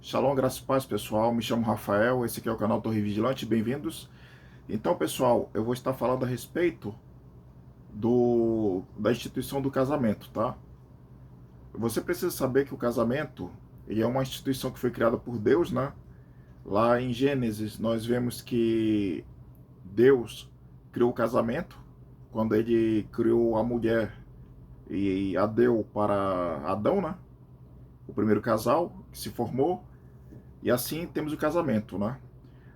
Shalom, graças e paz, pessoal. Me chamo Rafael, esse aqui é o canal Torre Vigilante, bem-vindos. Então, pessoal, eu vou estar falando a respeito da instituição do casamento, tá? Você precisa saber que o casamento, ele é uma instituição que foi criada por Deus, né? Lá em Gênesis, nós vemos que Deus criou o casamento, quando ele criou a mulher e a deu para Adão, né? O primeiro casal que se formou, e assim temos o casamento, né?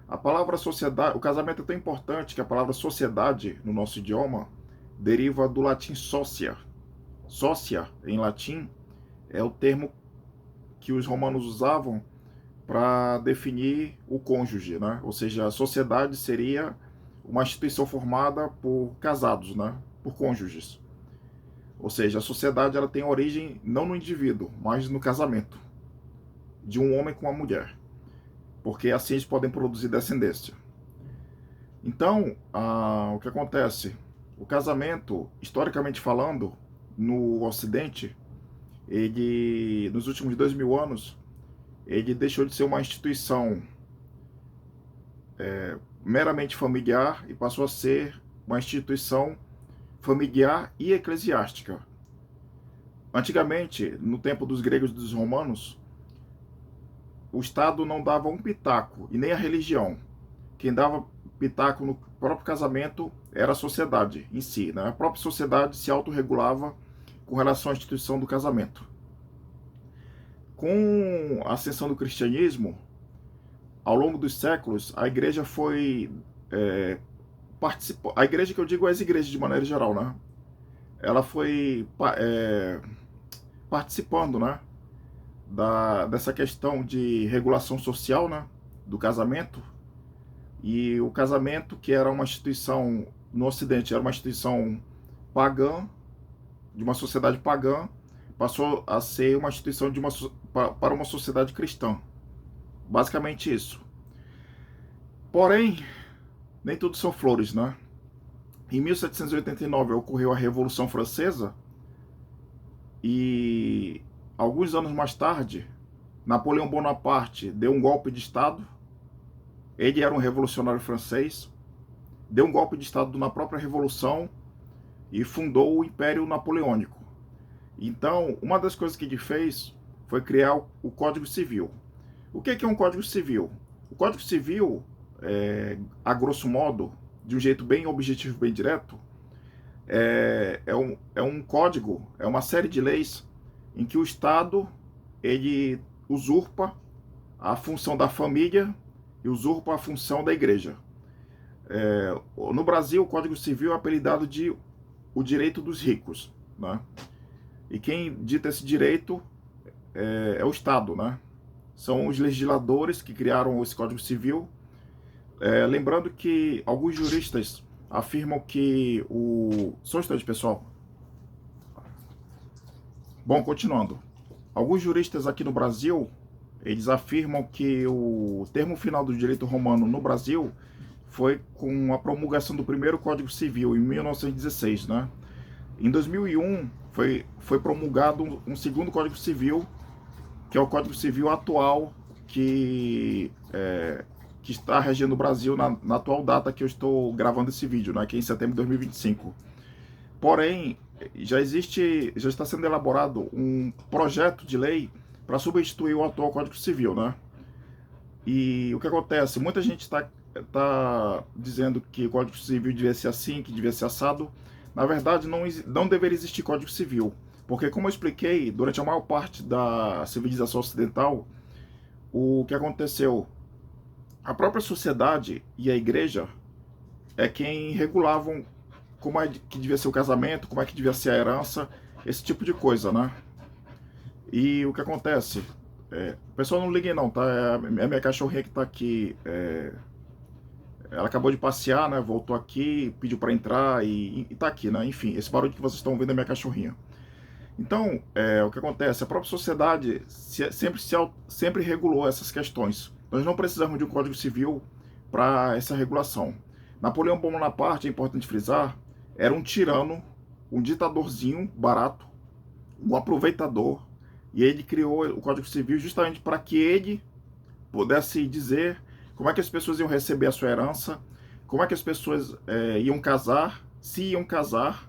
A palavra sociedade, o casamento é tão importante que a palavra sociedade no nosso idioma deriva do latim socia. Socia, em latim, é o termo que os romanos usavam para definir o cônjuge, né? Ou seja, a sociedade seria uma instituição formada por casados, né? Por cônjuges. Ou seja, a sociedade ela tem origem não no indivíduo, mas no casamento de um homem com uma mulher, porque assim eles podem produzir descendência. Então, o que acontece? O casamento, historicamente falando, no Ocidente, ele, nos últimos 2000 anos, ele deixou de ser uma instituição meramente familiar e passou a ser uma instituição familiar e eclesiástica. Antigamente, no tempo dos gregos e dos romanos, o Estado não dava um pitaco, e nem a religião. Quem dava pitaco no próprio casamento era a sociedade em si, né? A própria sociedade se autorregulava com relação à instituição do casamento. Com a ascensão do cristianismo, ao longo dos séculos, a igreja foi participou. A igreja que eu digo é as igrejas de maneira geral, né? Ela foi participando, né? Dessa questão de regulação social, né? Do casamento. E o casamento, que era uma instituição no Ocidente, era uma instituição pagã, de uma sociedade pagã, passou a ser uma instituição para uma sociedade cristã. Basicamente isso. Porém, nem tudo são flores, né? Em 1789 ocorreu a Revolução Francesa e alguns anos mais tarde, Napoleão Bonaparte deu um golpe de Estado. Ele era um revolucionário francês, deu um golpe de Estado na própria Revolução e fundou o Império Napoleônico. Então, uma das coisas que ele fez foi criar o Código Civil. O que é um Código Civil? O Código Civil, a grosso modo, de um jeito bem objetivo, bem direto, é um código, é uma série de leis em que o Estado ele usurpa a função da família e usurpa a função da igreja. No Brasil, o Código Civil é apelidado de o direito dos ricos, né? E quem dita esse direito é o Estado, né? São os legisladores que criaram esse Código Civil. Lembrando que alguns juristas afirmam que Só um instante, pessoal. Bom, continuando. Alguns juristas aqui no Brasil, eles afirmam que o termo final do direito romano no Brasil foi com a promulgação do primeiro Código Civil, em 1916, né? Em 2001, foi promulgado um segundo Código Civil, que é o Código Civil atual, que está regendo o Brasil na atual data que eu estou gravando esse vídeo, né, que é em setembro de 2025. Porém, já está sendo elaborado um projeto de lei para substituir o atual Código Civil, né? E o que acontece? Muita gente está dizendo que o Código Civil devia ser assim, que devia ser assado. Na verdade, não deveria existir Código Civil, porque, como eu expliquei, durante a maior parte da civilização ocidental, o que aconteceu? A própria sociedade e a igreja é quem regulavam como é que devia ser o casamento, como é que devia ser a herança, esse tipo de coisa, né? E o que acontece? Pessoal, não liguem não, tá? É a minha cachorrinha que tá aqui. Ela acabou de passear, né? Voltou aqui, pediu para entrar e tá aqui, né? Enfim, esse barulho que vocês estão ouvindo é minha cachorrinha. Então, o que acontece? A própria sociedade sempre regulou essas questões. Nós não precisamos de um Código Civil para essa regulação. Napoleão Bonaparte, é importante frisar, era um tirano, um ditadorzinho barato, um aproveitador, e ele criou o Código Civil justamente para que ele pudesse dizer como é que as pessoas iam receber a sua herança, como é que as pessoas iam casar, se iam casar,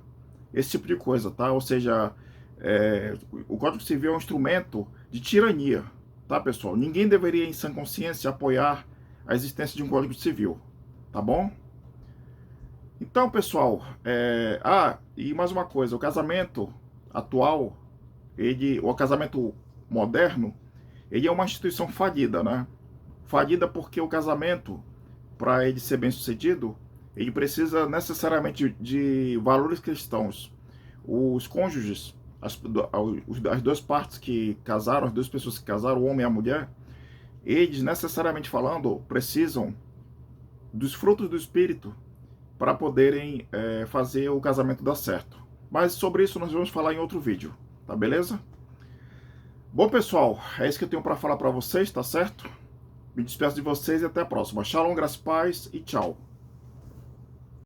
esse tipo de coisa, tá? Ou seja, o Código Civil é um instrumento de tirania, tá, pessoal? Ninguém deveria, em sã consciência, apoiar a existência de um Código Civil, tá bom? Então, pessoal, e mais uma coisa, o casamento atual, o casamento moderno, ele é uma instituição falida, né? Falida porque o casamento, para ele ser bem sucedido, ele precisa necessariamente de valores cristãos. Os cônjuges, as duas partes que casaram, as duas pessoas que casaram, o homem e a mulher, eles, necessariamente falando, precisam dos frutos do Espírito para poderem fazer o casamento dar certo. Mas sobre isso nós vamos falar em outro vídeo, tá beleza? Bom, pessoal, é isso que eu tenho para falar para vocês, tá certo? Me despeço de vocês e até a próxima. Shalom, graças, paz e tchau.